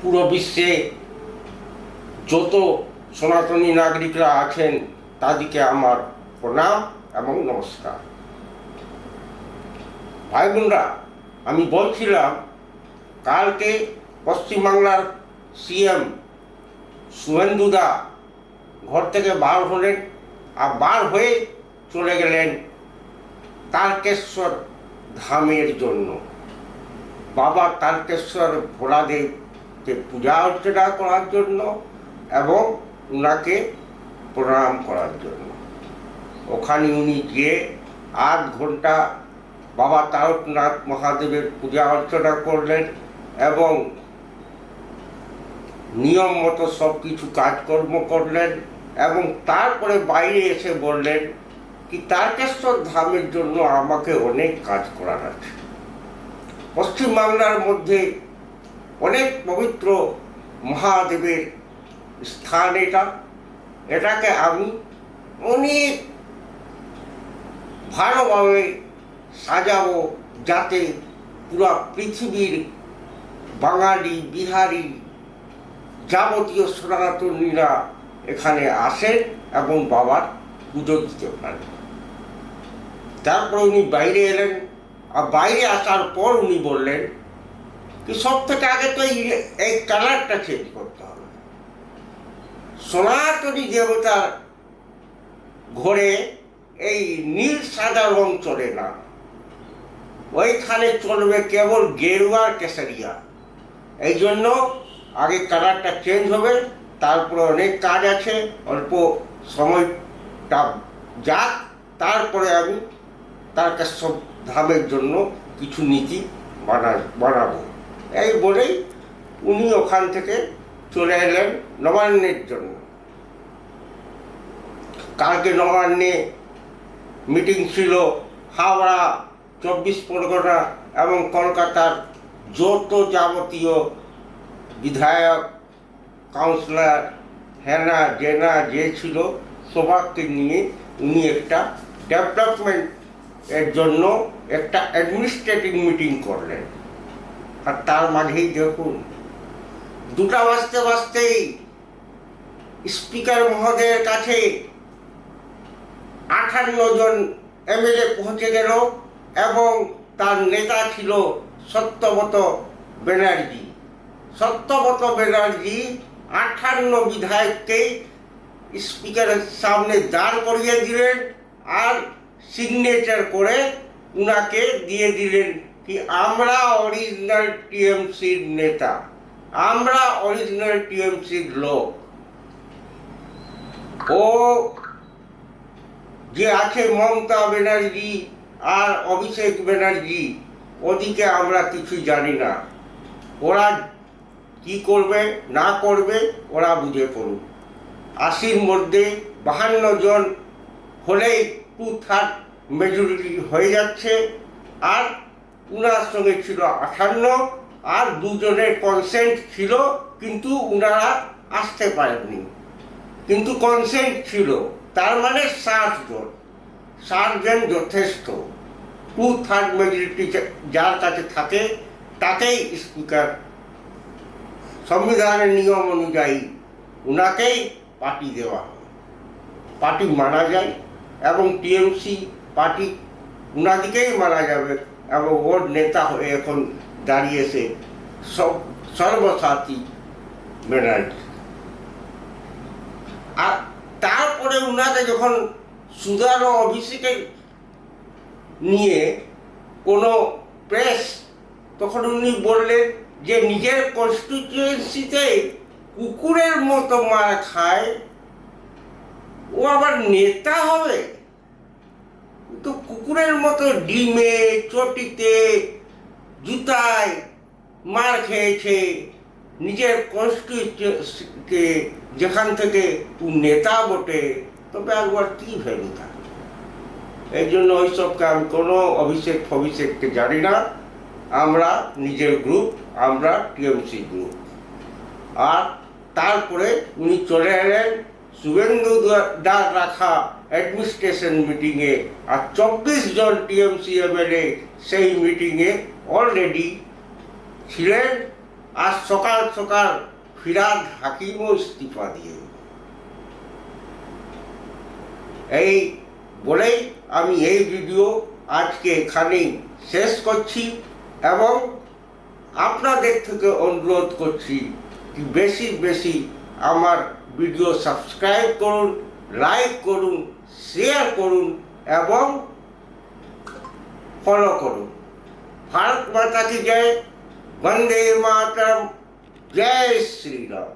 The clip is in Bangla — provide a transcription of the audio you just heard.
পুরো বিশ্বে যত সনাতনী নাগরিকরা আছেন তাদেরকে আমার প্রণাম এবং নমস্কার। ভাই বোনরা, আমি বলছিলাম কালকে পশ্চিমবাংলার সিএম শুভেন্দুদা ঘর থেকে বার হলেন, আর বার হয়ে চলে গেলেন তারকেশ্বর ধামের জন্য। বাবা তারকেশ্বর ভোলাদেবকে পূজা অর্চনা করার জন্য এবং ওনাকে প্রণাম করার জন্য। ওখানে উনি গিয়ে 8 ঘন্টা বাবা তারকনাথ মহাদেবের পূজা অর্চনা করলেন এবং নিয়ম মতো সব কিছু কাজকর্ম করলেন এবং তারপরে বাইরে এসে বললেন কি তারকেশ্বর ধামের জন্য আমাকে অনেক কাজ করার আছে। পশ্চিমবাংলার মধ্যে অনেক পবিত্র মহাদেবের স্থান এটাকে আমি অনেক ভালোভাবে সাজাবো, যাতে পুরো পৃথিবীর বাঙালি বিহারি যাবতীয় সনাতনীরা এখানে আসেন এবং বাবার পুজো দিতে পারেন। তারপর উনি বাইরে এলেন, আর বাইরে আসার পর উনি বললেন কি সব থেকে আগে তো এই কালারটা চেঞ্জ করতে হবে। সনাতনী দেবতার ঘরে এই নীল সাদা রং চলে না, ওইখানে চলবে কেবল গেরুয়ার কেশরিয়া। এই জন্য আগে কালারটা চেঞ্জ হবে, তারপরে অনেক কাজ আছে, অল্প সময়টা যাক, তারপরে আমি তারকেশ্বর ধামের জন্য কিছু নীতি বানাবো। এই বলেই উনি ওখান থেকে চলে এলেন নবান্নের জন্য। কালকে নবান্নে মিটিং ছিল হাওড়া, 24 পরগনা এবং কলকাতার যত যাবতীয় বিধায়ক, কাউন্সিলর, হেনা জেনা যে ছিল সবাইকে নিয়ে উনি একটা ডেভেলপমেন্ট এর জন্য একটা অ্যাডমিনিস্ট্রেটিভ মিটিং করলেন। আর তার মাঝেই দেখুন 2টা বাজতেই স্পিকার মহোদয়ের কাছে 58 জন এমএলএ পৌঁছে গেল এবং তার নেতা ছিল সত্যব্রত ব্যানার্জি। সত্যব্রত ব্যানার্জি 58 বিধায়ককে স্পিকারের সামনে দাঁড় করিয়ে দিলেন আর সিগনেচার করে উনাকে দিয়ে দিলেন কি আমরা অরিজিনাল টিএমসির নেতা, আমরা অরিজিনাল টিএমসির লোক। ও যে আছে মমতা ব্যানার্জি আর অভিষেক ব্যানার্জি, ওদিকে আমরা কিছু জানি না। ওরা কি করবে না করবে ওরা বুঝে পড়ুক। 80-র মধ্যে 52 জন হলেই 2/3 মেজরিটি হয়ে যাচ্ছে, আর উনার সঙ্গে ছিল 58, আর 2 জনের কনসেন্ট ছিল, কিন্তু উনারা আসতে পারেননি, কিন্তু কনসেন্ট ছিল। তার মানে 60 জন। 60 জন যথেষ্ট। 2/3 মেজরিটি যার কাছে থাকে তাকেই স্পিকার, সংবিধানের নিয়ম অনুযায়ী উনাকেই পার্টি দেওয়া হয়, পার্টি মানা যায় এবং টিএমসি পার্টি উনাদিকেই মানা যাবে এবং ওর নেতা হয়ে এখন দাঁড়িয়েছে সর্বসাথী ব্যানার্জি। আর তারপরে উনাকে যখন সুধানো অভিষেকের নিয়ে কোনো প্রেস, তখন উনি বললেন যে নিজের কনস্টিটিউয়েন্সিতে কুকুরের মতো মার খায়, ও আবার নেতা হবে? তো কুকুরের মতো ডিমে, চটিতে, জুতায় মার খেয়েছে নিজের কনস্টিটিউয়েন্সিকে, যেখান থেকে ও নেতা বটে, তবে একবার কি ভ্যালু থাকে? এই জন্য ওইসবকে আমি কোনো অভিষেককে জানি না। আমরা নিজের গ্রুপ, আমরা টিএমসি গ্রুপ। আর তারপরে উনি চলে এলেন শুভেন্দুদার রাখা অ্যাডমিনিস্ট্রেশন মিটিংয়ে, আর 24 জন টিএমসি এমএলএ সেই মিটিংয়ে অলরেডি ছিলেন আজ সকাল সকাল ফিরহাদ হাকিমও ইস্তিফা দিয়ে। এই বলেই আমি এই ভিডিও আজকে এখানেই শেষ করছি এবং আপনাদের থেকে অনুরোধ করছি কি বেশি বেশি আমার ভিডিও সাবস্ক্রাইব করুন, লাইক করুন, শেয়ার করুন এবং ফলো করুন। ভারত মাতা কি জয়, বন্দে মাতরম, জয় শ্রী রাম।